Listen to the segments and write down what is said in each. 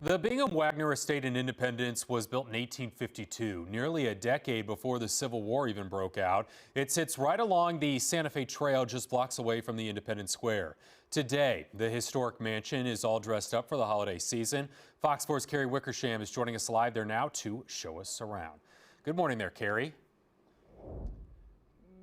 The Bingham Wagner Estate in Independence was built in 1852, nearly a decade before the Civil War even broke out. It sits right along the Santa Fe Trail, just blocks away from the Independence Square. Today, the historic mansion is all dressed up for the holiday season. Fox 4's Carrie Wickersham is joining us live there now to show us around. Good morning there, Carrie.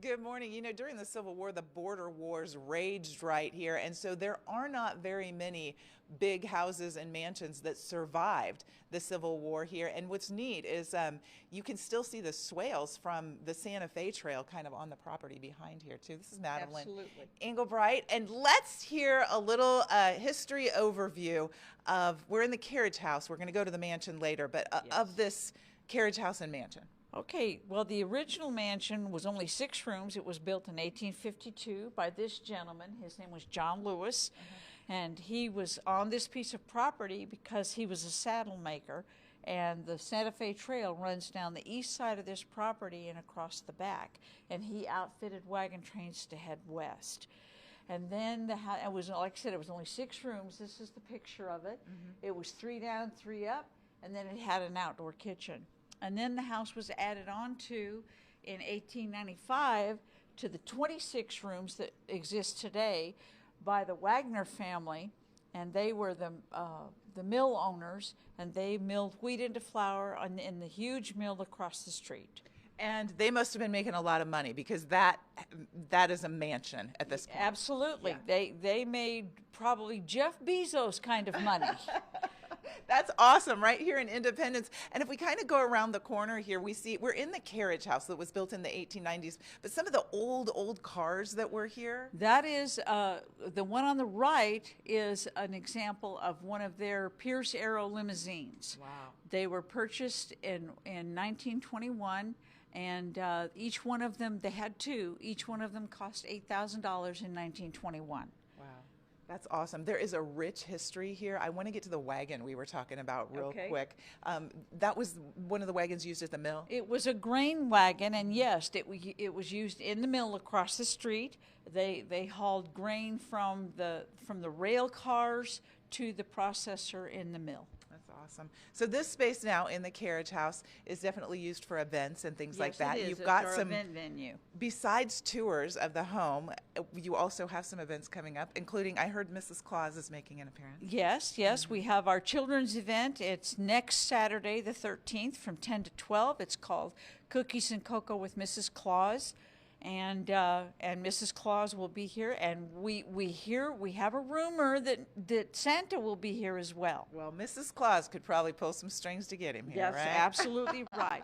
Good morning. You know, during the Civil War, the border wars raged right here, and so there are not very many big houses and mansions that survived the Civil War here. And what's neat is you can still see the swales from the Santa Fe Trail kind of on the property behind here, too. This is Madeline Engelbright, and let's hear a little history overview of, we're in the carriage house. We're going to go to the mansion later, but of this carriage house and mansion. Okay, well, the original mansion was only 6 rooms. It was built in 1852 by this gentleman. His name was John Lewis, and he was on this piece of property because he was a saddle maker, and the Santa Fe Trail runs down the east side of this property and across the back, and he outfitted wagon trains to head west. And then it was, like I said, it was only 6 rooms. This is the picture of it. It was 3 down, 3 up, and then it had an outdoor kitchen. And then the house was added on to in 1895 to the 26 rooms that exist today by the Wagner family, and they were the mill owners, and they milled wheat into flour in the huge mill across the street. And they must have been making a lot of money because that is a mansion at this point. Absolutely. Yeah. They made probably Jeff Bezos kind of money. That's awesome, right here in Independence. And if we kind of go around the corner here, we see we're in the carriage house that was built in the 1890s. But some of the old cars that were here. That is, the one on the right is an example of one of their Pierce Arrow limousines. Wow. They were purchased in 1921. And each one of them, they had 2, each one of them cost $8,000 in 1921. Wow, that's awesome. There is a rich history here. I want to get to the wagon we were talking about real quick. That was one of the wagons used at the mill? It was a grain wagon, and yes, it was used in the mill across the street. They hauled grain from the rail cars to the processor in the mill. That's awesome. So this space now in the carriage house is definitely used for events and things like that. Yes, You've got some event venue. Besides tours of the home, you also have some events coming up, including I heard Mrs. Claus is making an appearance. Yes, we have our children's event. It's next Saturday, the 13th, from 10 to 12. It's called Cookies and Cocoa with Mrs. Claus. And Mrs. Claus will be here, and we have a rumor that Santa will be here as well. Well, Mrs. Claus could probably pull some strings to get him here, Yes, right? absolutely right.